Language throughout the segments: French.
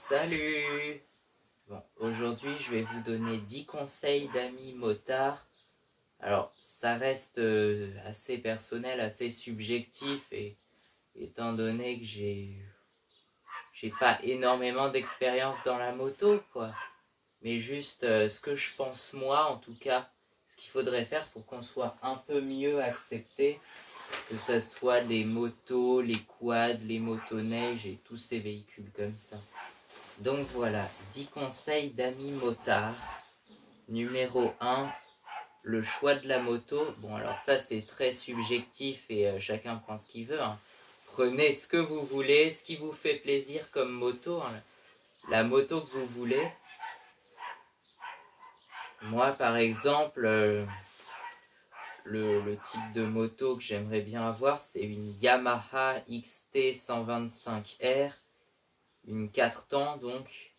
Salut! Bon, aujourd'hui je vais vous donner 10 conseils d'amis motards. Alors ça reste assez personnel, assez subjectif et étant donné que j'ai pas énormément d'expérience dans la moto quoi. Mais juste ce que je pense moi en tout cas, ce qu'il faudrait faire pour qu'on soit un peu mieux accepté, que ce soit les motos, les quads, les motoneiges et tous ces véhicules comme ça. Donc voilà, 10 conseils d'amis motards. Numéro 1, le choix de la moto. Bon alors ça c'est très subjectif et chacun prend ce qu'il veut. Hein. Prenez ce que vous voulez, ce qui vous fait plaisir comme moto. Hein. La moto que vous voulez. Moi par exemple, le type de moto que j'aimerais bien avoir, c'est une Yamaha XT 125R. Une 4 temps donc.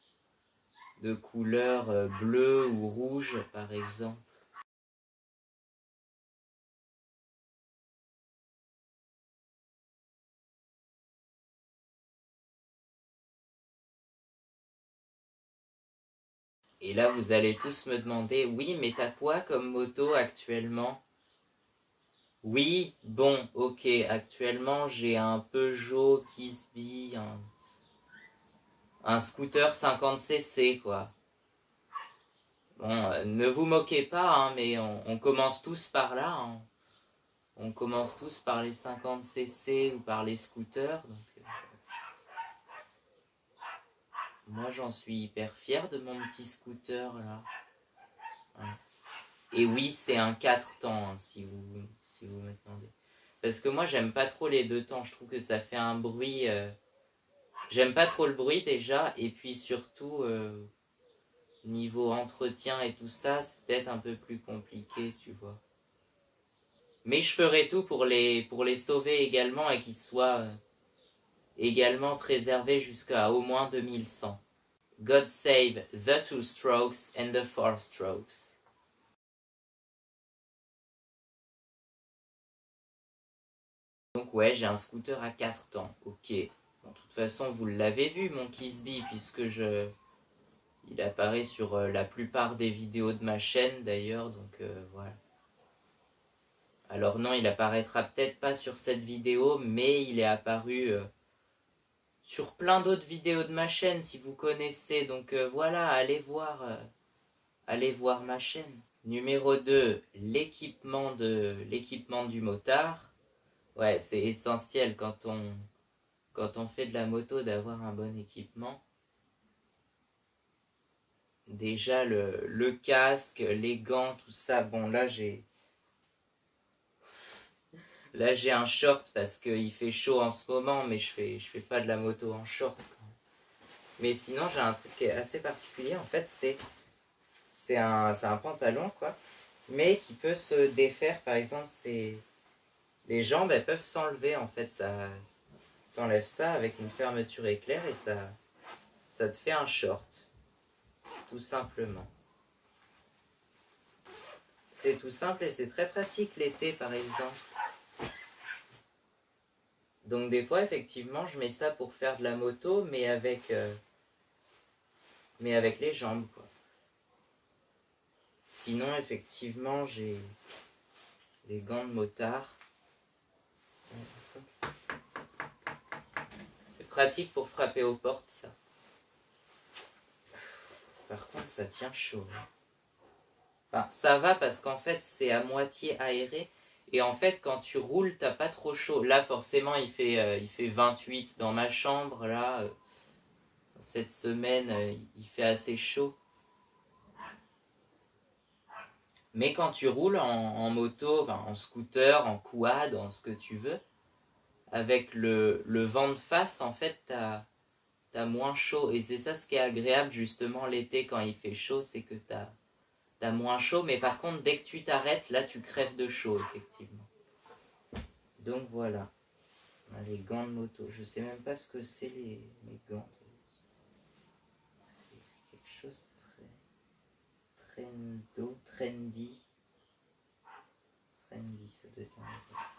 De couleur bleue ou rouge par exemple. Et là vous allez tous me demander, oui mais t'as quoi comme moto actuellement? Oui, bon, ok, actuellement j'ai un Peugeot Kisby, un scooter 50cc quoi. Bon, ne vous moquez pas, hein, mais on commence tous par là. Hein. On commence tous par les 50cc ou par les scooters. Donc, moi j'en suis hyper fier de mon petit scooter là. Ouais. Et oui, c'est un 4 temps, hein, si vous me demandez. Parce que moi j'aime pas trop les 2 temps, je trouve que ça fait un bruit... J'aime pas trop le bruit déjà, et puis surtout... niveau entretien et tout ça, c'est peut-être un peu plus compliqué, tu vois. Mais je ferai tout pour les sauver également et qu'ils soient également préservés jusqu'à au moins 2100. God save the 2 strokes and the 4 strokes. Donc ouais, j'ai un scooter à 4 temps, ok. Bon, de toute façon, vous l'avez vu, mon Kisby, puisque il apparaît sur la plupart des vidéos de ma chaîne d'ailleurs, donc voilà. Alors non, il apparaîtra peut-être pas sur cette vidéo, mais il est apparu sur plein d'autres vidéos de ma chaîne si vous connaissez. Donc voilà, allez voir ma chaîne. Numéro 2, l'équipement du motard. Ouais, c'est essentiel quand on fait de la moto d'avoir un bon équipement. Déjà le casque, les gants, tout ça. Bon là j'ai un short parce qu'il fait chaud en ce moment, mais je fais pas de la moto en short. Mais sinon, j'ai un truc qui est assez particulier. En fait, c'est un pantalon, quoi. Mais qui peut se défaire. Par exemple, les jambes, elles peuvent s'enlever. En fait, t'enlèves ça avec une fermeture éclair et ça te fait un short. Tout simplement. C'est tout simple et c'est très pratique l'été, par exemple. Donc des fois, effectivement, je mets ça pour faire de la moto, mais avec les jambes, quoi. Sinon, effectivement, j'ai les gants de motard. C'est pratique pour frapper aux portes, ça. Par contre, ça tient chaud. Enfin, ça va parce qu'en fait, c'est à moitié aéré. Et en fait, quand tu roules, t'as pas trop chaud. Là, forcément, il fait 28 dans ma chambre. Là, cette semaine, il fait assez chaud. Mais quand tu roules en moto, enfin, en scooter, en quad, en ce que tu veux, avec le vent de face, en fait, t'as moins chaud. Et c'est ça ce qui est agréable, justement, l'été, quand il fait chaud, c'est que t'as moins chaud. Mais par contre, dès que tu t'arrêtes, là, tu crèves de chaud, effectivement. Donc, voilà. Les gants de moto. Je sais même pas ce que c'est, les gants. C'est quelque chose très... trendy. Trendy, ça doit être un peu comme ça.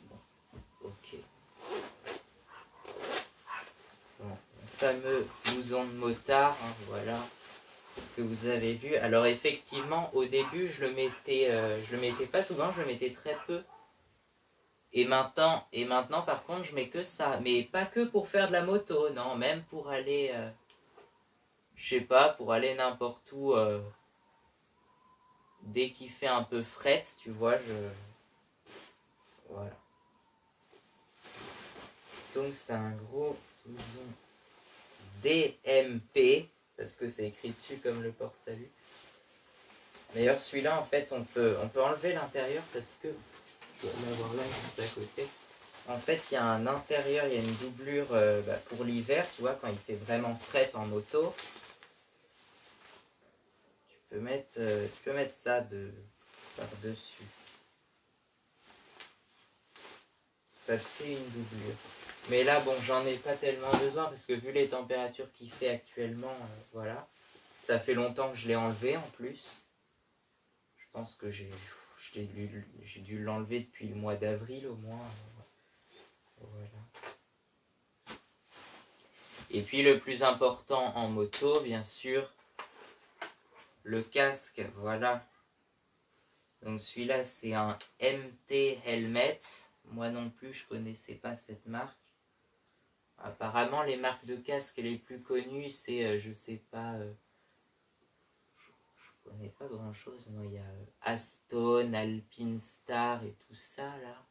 Bon, ok. Bon, fameux blouson de motard, hein, voilà, que vous avez vu. Alors effectivement, au début, je le mettais pas souvent, je le mettais très peu. Et maintenant, par contre, je mets que ça. Mais pas que pour faire de la moto, non, même pour aller, je sais pas, pour aller n'importe où, dès qu'il fait un peu fret, tu vois, voilà. Donc c'est un gros blouson DMP, parce que c'est écrit dessus comme le port salut. D'ailleurs, celui-là, en fait, on peut enlever l'intérieur parce que, je dois l'avoir là, juste à côté. En fait, il y a un intérieur, il y a une doublure pour l'hiver, tu vois, quand il fait vraiment fret en moto. Tu peux mettre ça par-dessus. Ça te fait une doublure. Mais là, bon, j'en ai pas tellement besoin parce que vu les températures qu'il fait actuellement, voilà. Ça fait longtemps que je l'ai enlevé en plus. Je pense que j'ai dû l'enlever depuis le mois d'avril au moins. Voilà. Et puis le plus important en moto, bien sûr, le casque, voilà. Donc celui-là, c'est un MT Helmet. Moi non plus, je connaissais pas cette marque. Apparemment, les marques de casques les plus connues, c'est, je sais pas, je connais pas grand-chose. Non, il y a Aston, Alpinestar et tout ça, là.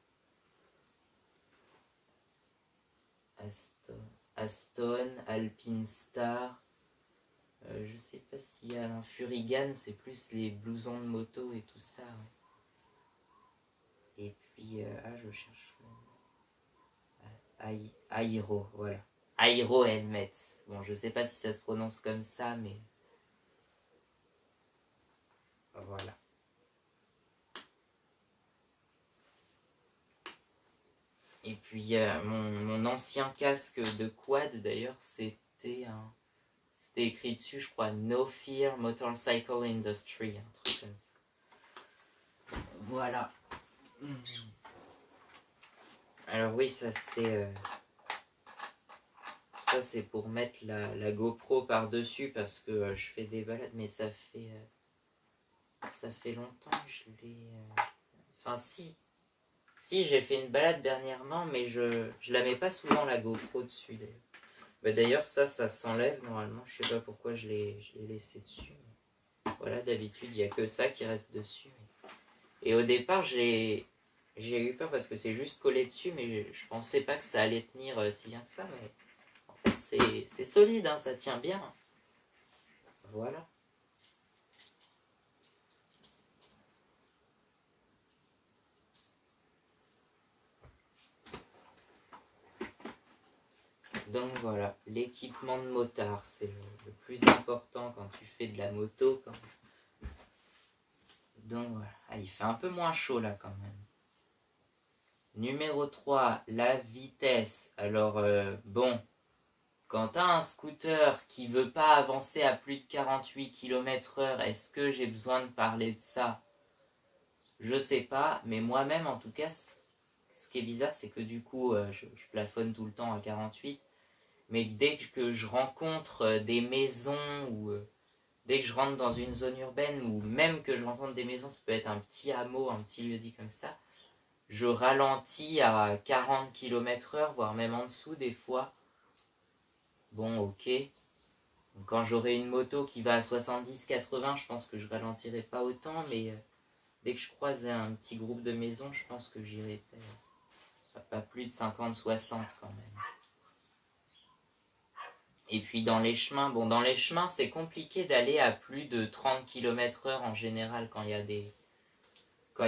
Aston, Alpinestar. Je sais pas s'il y a un Furigan, c'est plus les blousons de moto et tout ça. Et puis, je cherche. Airo, voilà. Airo Helmets. Bon, je sais pas si ça se prononce comme ça, mais voilà. Et puis mon ancien casque de quad d'ailleurs, c'était écrit dessus, je crois, No Fear Motorcycle Industry, un truc comme ça. Voilà. Alors oui, ça c'est pour mettre la GoPro par-dessus parce que je fais des balades, mais ça fait longtemps que je l'ai... Enfin si j'ai fait une balade dernièrement, mais je la mets pas souvent la GoPro dessus d'ailleurs. Bah, d'ailleurs ça s'enlève normalement, je sais pas pourquoi je l'ai laissé dessus. Mais voilà, d'habitude il n'y a que ça qui reste dessus. Et au départ j'ai eu peur parce que c'est juste collé dessus, mais je pensais pas que ça allait tenir si bien que ça, mais en fait c'est solide, hein, ça tient bien. Voilà. Donc voilà, l'équipement de motard, c'est le plus important quand tu fais de la moto. Donc voilà, il fait un peu moins chaud là quand même. Numéro 3, la vitesse. Alors bon, quand tu as un scooter qui veut pas avancer à plus de 48 km/h, est-ce que j'ai besoin de parler de ça? Je sais pas, mais moi-même en tout cas, ce qui est bizarre, c'est que du coup, je plafonne tout le temps à 48. Mais dès que je rencontre des maisons ou dès que je rentre dans une zone urbaine ou même que je rencontre des maisons, ça peut être un petit hameau, un petit lieu dit comme ça, je ralentis à 40 km/h, voire même en dessous des fois. Bon, ok. Quand j'aurai une moto qui va à 70-80, je pense que je ralentirai pas autant, mais dès que je croise un petit groupe de maisons, je pense que j'irai pas plus de 50-60 quand même. Et puis dans les chemins, bon dans les chemins c'est compliqué d'aller à plus de 30 km/h en général quand il y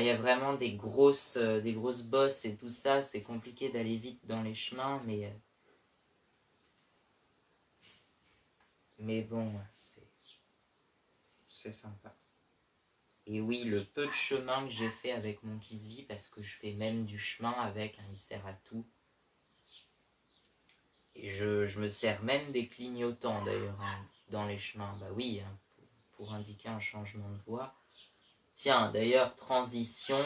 a vraiment des grosses bosses et tout ça, c'est compliqué d'aller vite dans les chemins, mais bon, c'est sympa. Et oui, le peu de chemin que j'ai fait avec mon Kisby, parce que je fais même du chemin avec, hein, il sert à tout. Et je me sers même des clignotants d'ailleurs, hein, dans les chemins. Bah oui, hein, pour indiquer un changement de voie. Tiens, d'ailleurs, transition,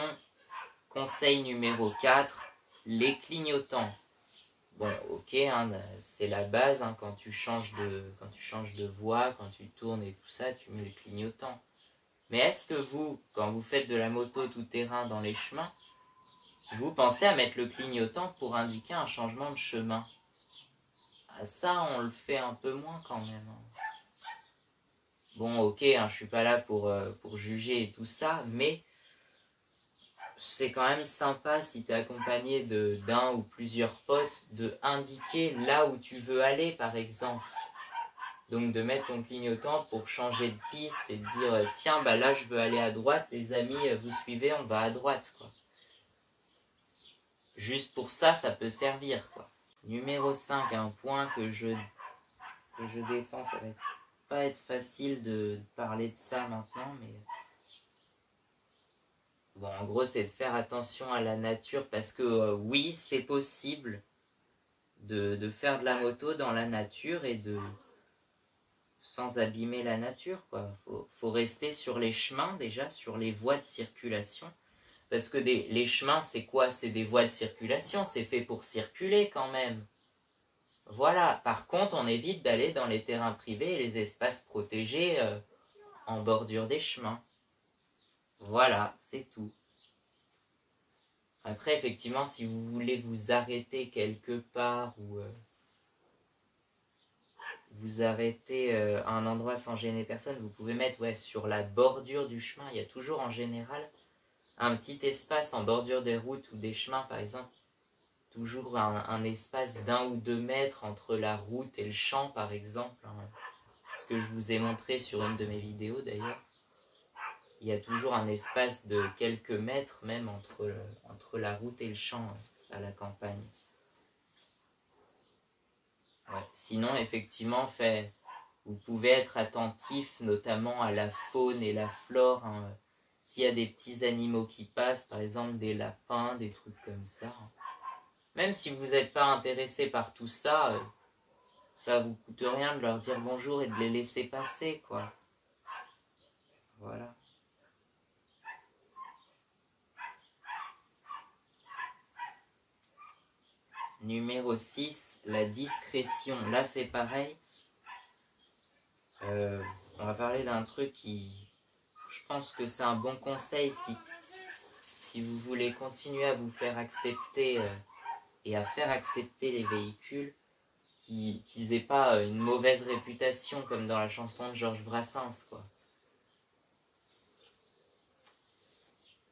conseil numéro 4, les clignotants. Bon, ok, hein, c'est la base, hein, quand tu changes de voie, quand tu tournes et tout ça, tu mets le clignotant. Mais est-ce que vous, quand vous faites de la moto tout-terrain dans les chemins, vous pensez à mettre le clignotant pour indiquer un changement de chemin? Ah, ça, on le fait un peu moins quand même, hein. Bon, ok, hein, je suis pas là pour juger et tout ça, mais c'est quand même sympa si tu es accompagné d'un ou plusieurs potes de indiquer là où tu veux aller, par exemple. Donc de mettre ton clignotant pour changer de piste et de dire tiens, bah là je veux aller à droite, les amis, vous suivez, on va à droite, quoi. Juste pour ça, ça peut servir, quoi. Numéro 5, un point que je défends, ça va pas être facile de parler de ça maintenant, mais bon, en gros, c'est de faire attention à la nature parce que oui, c'est possible de faire de la moto dans la nature et sans abîmer la nature, quoi. Faut rester sur les chemins déjà, sur les voies de circulation. Parce que les chemins, c'est quoi? C'est des voies de circulation, c'est fait pour circuler quand même. Voilà, par contre, on évite d'aller dans les terrains privés et les espaces protégés en bordure des chemins. Voilà, c'est tout. Après, effectivement, si vous voulez vous arrêter quelque part ou vous arrêter à un endroit sans gêner personne, vous pouvez mettre sur la bordure du chemin. Il y a toujours en général un petit espace en bordure des routes ou des chemins, par exemple. Toujours un espace d'1 ou 2 mètres entre la route et le champ, par exemple, hein. Ce que je vous ai montré sur une de mes vidéos d'ailleurs. Il y a toujours un espace de quelques mètres même entre la route et le champ à la campagne. Ouais. Sinon, effectivement, vous pouvez être attentif notamment à la faune et la flore, hein. S'il y a des petits animaux qui passent, par exemple des lapins, des trucs comme ça, hein. Même si vous n'êtes pas intéressé par tout ça, ça vous coûte rien de leur dire bonjour et de les laisser passer, quoi. Voilà. Numéro 6, la discrétion. Là, c'est pareil. On va parler d'un truc qui... Je pense que c'est un bon conseil si vous voulez continuer à vous faire accepter et à faire accepter les véhicules, qu'ils aient pas une mauvaise réputation comme dans la chanson de Georges Brassens, quoi.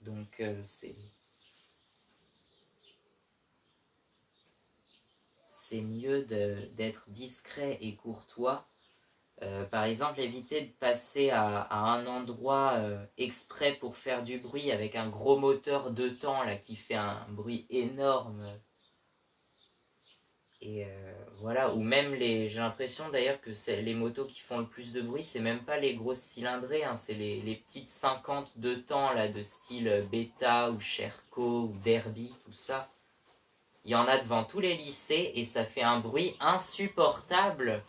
Donc c'est mieux d'être discret et courtois. Par exemple, éviter de passer à un endroit exprès pour faire du bruit avec un gros moteur 2 temps là, qui fait un bruit énorme. Et voilà, ou même j'ai l'impression d'ailleurs que les motos qui font le plus de bruit, c'est même pas les grosses cylindrées, hein, c'est les petites 50 2 temps là, de style Beta ou Sherco ou Derby, tout ça. Il y en a devant tous les lycées et ça fait un bruit insupportable.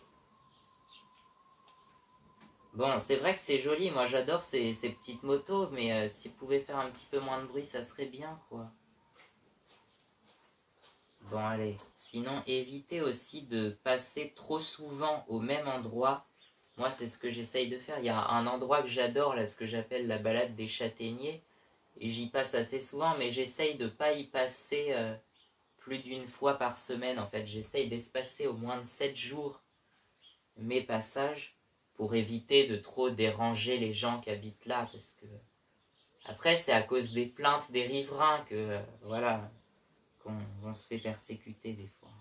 Bon, c'est vrai que c'est joli, moi j'adore ces petites motos, mais s'ils pouvaient faire un petit peu moins de bruit, ça serait bien, quoi. Bon, allez. Sinon, évitez aussi de passer trop souvent au même endroit. Moi, c'est ce que j'essaye de faire. Il y a un endroit que j'adore, là, ce que j'appelle la balade des châtaigniers. Et j'y passe assez souvent, mais j'essaye de pas y passer plus d'une fois par semaine. En fait, j'essaye d'espacer au moins de 7 jours mes passages pour éviter de trop déranger les gens qui habitent là. Parce que après, c'est à cause des plaintes des riverains que, voilà, qu'on se fait persécuter des fois.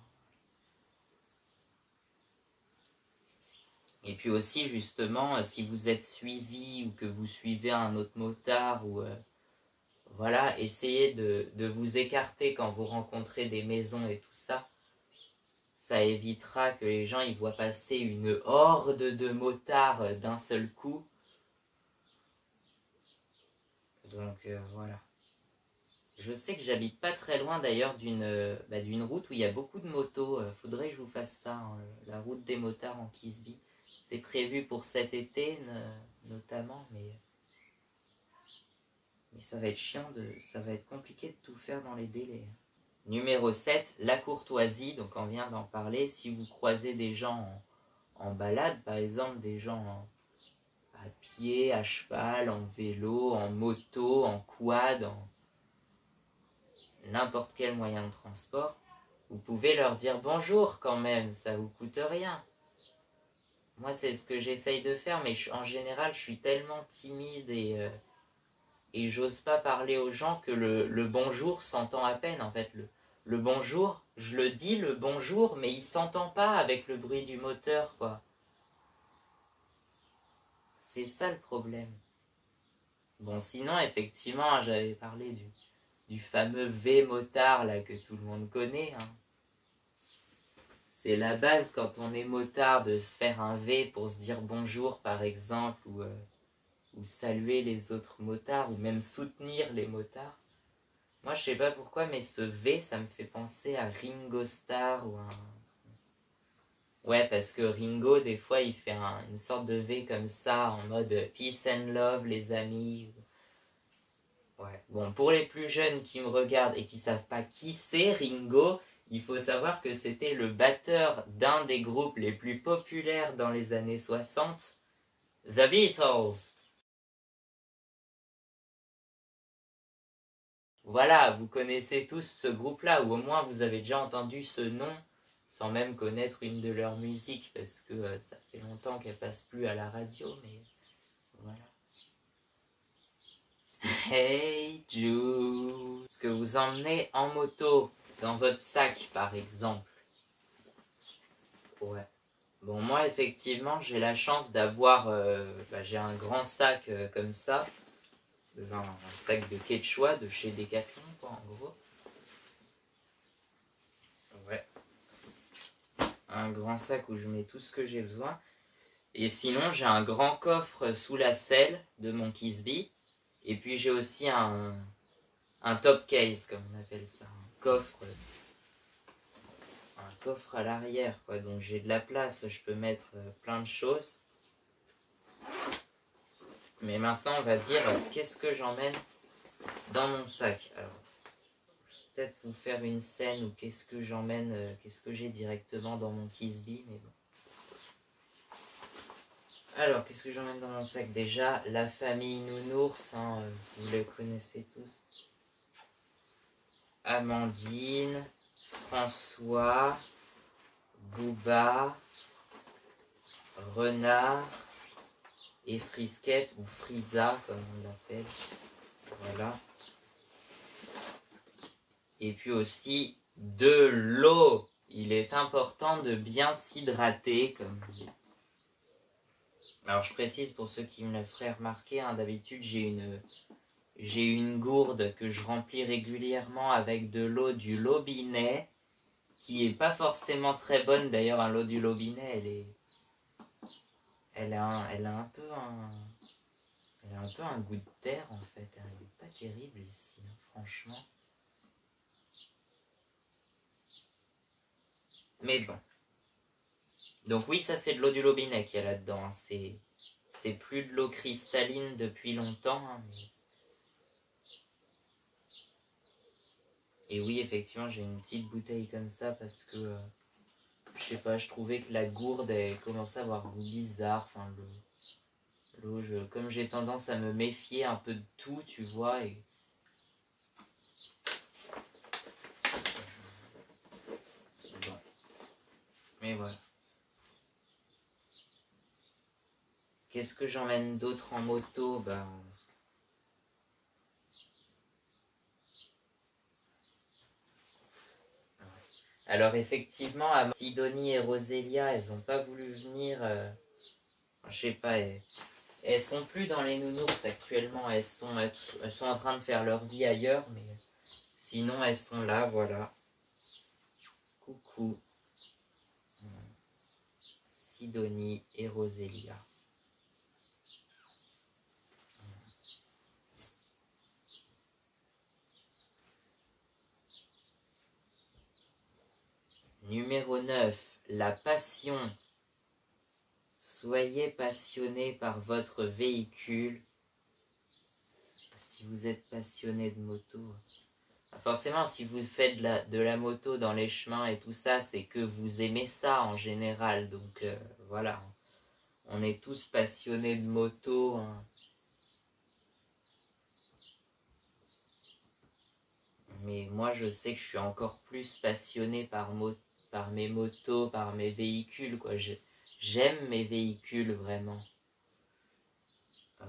Et puis aussi, justement, si vous êtes suivi ou que vous suivez un autre motard, ou voilà, essayez de vous écarter quand vous rencontrez des maisons et tout ça. Ça évitera que les gens y voient passer une horde de motards d'un seul coup. Donc voilà. Je sais que j'habite pas très loin d'ailleurs d'une route où il y a beaucoup de motos. Faudrait que je vous fasse ça, hein, la route des motards en Kisby. C'est prévu pour cet été notamment, mais ça va être chiant, ça va être compliqué de tout faire dans les délais. Numéro 7, la courtoisie. Donc on vient d'en parler. Si vous croisez des gens en balade, par exemple, des gens à pied, à cheval, en vélo, en moto, en quad, en n'importe quel moyen de transport, vous pouvez leur dire bonjour quand même, ça vous coûte rien. Moi, c'est ce que j'essaye de faire, mais en général, je suis tellement timide et j'ose pas parler aux gens que le bonjour s'entend à peine. En fait, le bonjour, je le dis le bonjour, mais il s'entend pas avec le bruit du moteur, quoi. C'est ça le problème. Bon, sinon, effectivement, j'avais parlé du fameux V-motard, là, que tout le monde connaît, hein. C'est la base quand on est motard de se faire un V pour se dire bonjour, par exemple, ou saluer les autres motards, ou même soutenir les motards. Moi, je sais pas pourquoi, mais ce V, ça me fait penser à Ringo Starr ou un... Ouais, parce que Ringo, des fois, il fait une sorte de V comme ça, en mode peace and love, les amis. Ouais. Bon, pour les plus jeunes qui me regardent et qui savent pas qui c'est Ringo, il faut savoir que c'était le batteur d'un des groupes les plus populaires dans les années 60, The Beatles. Voilà, vous connaissez tous ce groupe-là, ou au moins vous avez déjà entendu ce nom, sans même connaître une de leurs musiques, parce que ça fait longtemps qu'elle passe plus à la radio, mais voilà. Hey Jude, ce que vous emmenez en moto, dans votre sac par exemple. Ouais. Bon, moi effectivement, j'ai la chance d'avoir, j'ai un grand sac comme ça, un sac de Quechua de chez Decathlon, quoi, en gros. Ouais. Un grand sac où je mets tout ce que j'ai besoin. Et sinon, j'ai un grand coffre sous la selle de mon Kisby. Et puis j'ai aussi un top case, comme on appelle ça. Un coffre à l'arrière, quoi. Donc j'ai de la place, je peux mettre plein de choses. Mais maintenant, on va dire qu'est-ce que j'emmène dans mon sac. Alors, peut-être vous faire une scène ou qu'est-ce que j'emmène, qu'est-ce que j'ai directement dans mon Kisby, mais bon. Alors, qu'est-ce que j'emmène dans mon sac? Déjà, la famille Nounours, hein, vous les connaissez tous. Amandine, François, Booba, Renard et Frisquette, ou Frisa, comme on l'appelle. Voilà. Et puis aussi, de l'eau. Il est important de bien s'hydrater, comme... Alors, je précise pour ceux qui me le feraient remarquer, hein, d'habitude, j'ai une gourde que je remplis régulièrement avec de l'eau du robinet, qui est pas forcément très bonne. D'ailleurs, l'eau du robinet, elle a un peu un goût de terre en fait. Elle est pas terrible ici, hein, franchement. Mais bon. Donc oui, ça c'est de l'eau du robinet qu'il y a là-dedans. Hein. C'est plus de l'eau cristalline depuis longtemps. Hein, mais... Et oui, effectivement, j'ai une petite bouteille comme ça parce que, je sais pas, je trouvais que la gourde, elle commençait à avoir un goût bizarre. Enfin, l'eau, comme j'ai tendance à me méfier un peu de tout, tu vois, et... Bon. Mais voilà. Qu'est-ce que j'emmène d'autre en moto? Ben... Alors effectivement, Sidonie et Rosélia, elles n'ont pas voulu venir, je sais pas, elles sont plus dans les nounours actuellement, elles sont en train de faire leur vie ailleurs, mais sinon elles sont là, voilà. Coucou. Sidonie et Rosélia. Numéro 9, la passion. Soyez passionné par votre véhicule. Si vous êtes passionné de moto. Forcément, si vous faites de la moto dans les chemins et tout ça, c'est que vous aimez ça en général. Donc voilà, on est tous passionnés de moto, hein. Mais moi, je sais que je suis encore plus passionné par mes motos, par mes véhicules, quoi. J'aime mes véhicules, vraiment.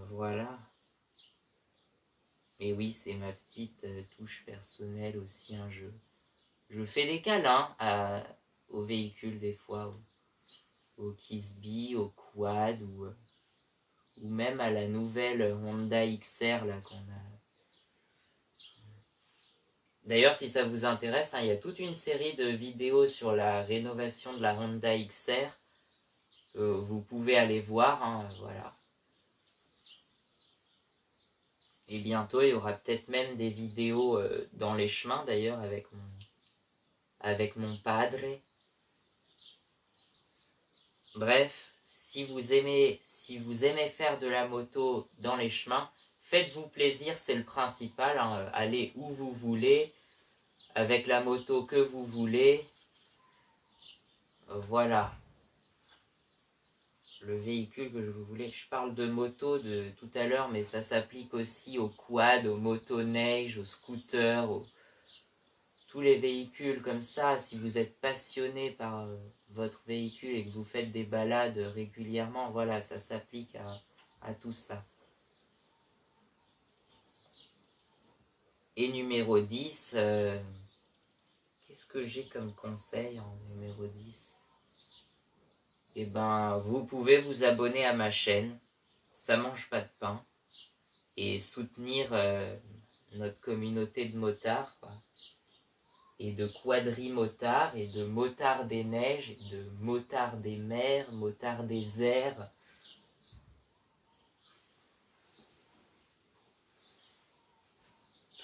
Voilà. Et oui, c'est ma petite touche personnelle aussi, hein. Je fais des câlins aux véhicules des fois, au Kisby, au Quad, ou même à la nouvelle Honda XR là qu'on a. D'ailleurs, si ça vous intéresse, hein, il y a toute une série de vidéos sur la rénovation de la Honda XR. Vous pouvez aller voir, hein, voilà. Et bientôt, il y aura peut-être même des vidéos dans les chemins, d'ailleurs, avec mon padre. Bref, si vous aimez faire de la moto dans les chemins, faites-vous plaisir, c'est le principal, hein. Allez où vous voulez, avec la moto que vous voulez. Voilà. Le véhicule que je voulais. Je parle de moto de tout à l'heure, mais ça s'applique aussi aux quads, aux motoneiges, aux scooters, tous les véhicules comme ça. Si vous êtes passionné par votre véhicule et que vous faites des balades régulièrement, voilà, ça s'applique à tout ça. Et numéro 10, qu'est-ce que j'ai comme conseil en numéro 10 ? Eh ben, vous pouvez vous abonner à ma chaîne, ça mange pas de pain, et soutenir notre communauté de motards, quoi. Et de quadrimotards, et de motards des neiges, et de motards des mers, motards des airs.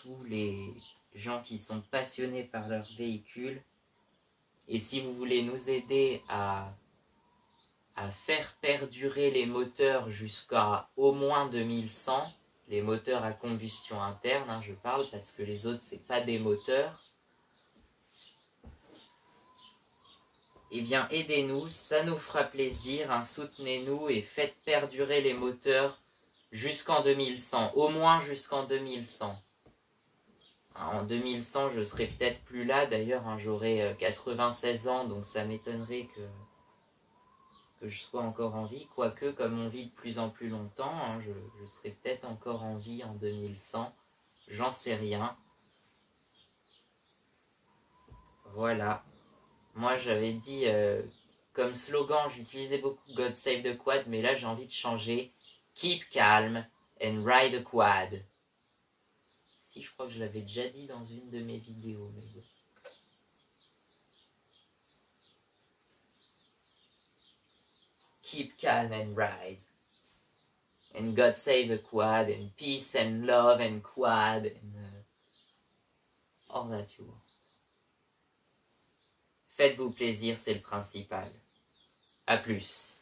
Tous les gens qui sont passionnés par leur véhicule. Et si vous voulez nous aider à faire perdurer les moteurs jusqu'à au moins 2100, les moteurs à combustion interne, hein, je parle, parce que les autres, c'est pas des moteurs. Eh bien, aidez-nous, ça nous fera plaisir, hein, soutenez-nous et faites perdurer les moteurs jusqu'en 2100, au moins jusqu'en 2100. En 2100, je serai peut-être plus là, d'ailleurs, hein, j'aurai 96 ans, donc ça m'étonnerait que je sois encore en vie, quoique comme on vit de plus en plus longtemps, hein, je serai peut-être encore en vie en 2100, j'en sais rien. Voilà, moi j'avais dit, comme slogan, j'utilisais beaucoup God Save the Quad, mais là j'ai envie de changer, Keep calm and ride a quad. Si, je crois que je l'avais déjà dit dans une de mes vidéos, mais bon. Keep calm and ride. And God save the quad, and peace and love and quad, and all that you want. Faites-vous plaisir, c'est le principal. À plus.